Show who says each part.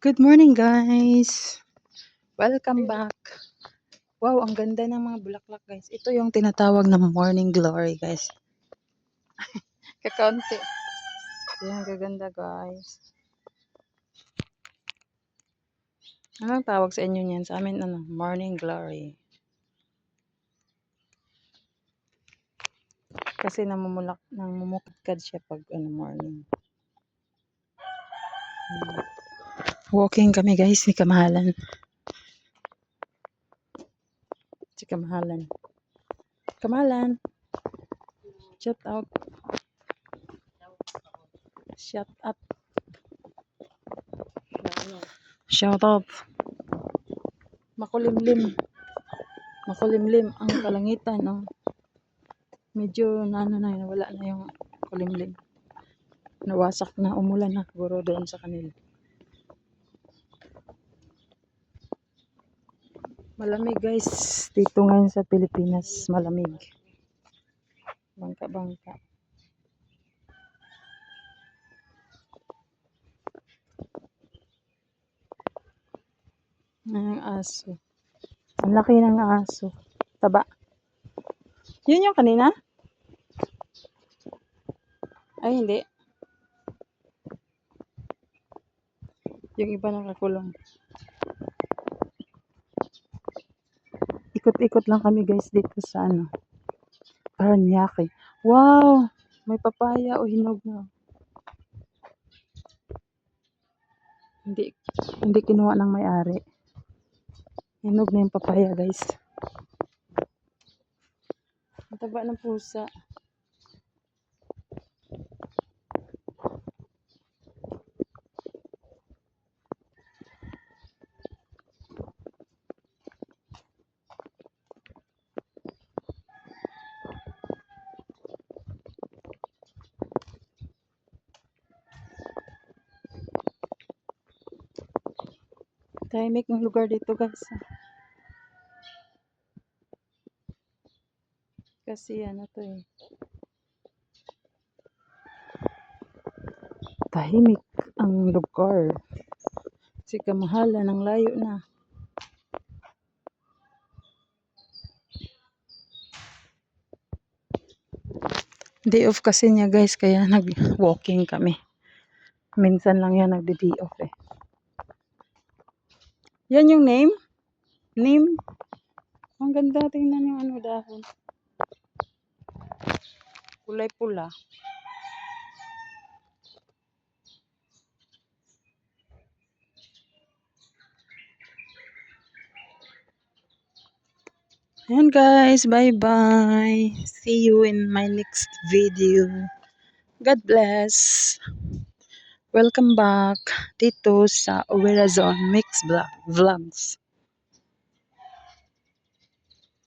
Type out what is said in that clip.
Speaker 1: Good morning, guys. Welcome back. Wow, ang ganda ng mga bulaklak, guys. Ito yung tinatawag na morning glory, guys. Kakaunti. Yan, gaganda, guys. Anong tawag sa inyo niyan? Sa amin, morning glory. Kasi namumukadkad siya pag morning. Walking kami, guys. May kamahalan. Si kamahalan. Kamahalan. Shout out. Shout out. Shout out. Makulimlim. Makulimlim ang kalangitan. Oh. Medyo wala na yung kulimlim. Nawasak na, umulan na siguro doon sa kanila. Malamig, guys. Dito ngayon sa Pilipinas, malamig. Bangka-bangka. Ang aso. Ang laki ng aso. Taba. Yun yung kanina? Ay, hindi. Yung iba nakakulong. Ikot-ikot lang kami, guys, dito sa Paranaque. Wow! May papaya o hinog na. Hindi kinuha ng may-ari. Hinog na yung papaya, guys. Ang taba ng pusa. Tahimik ng lugar dito, guys. Kasi to eh. Tahimik ang lugar. Kasi kamahalan ng layo na. Day off kasi niya, guys, kaya nag-walking kami. Minsan lang yan nagdi-day off eh. Yan yung name? Name? Ang ganda, tingnan yung dahon. Kulay pula. Ayan, guys, bye-bye. See you in my next video. God bless. Welcome back dito sa Owera Zone Mix Vlogs.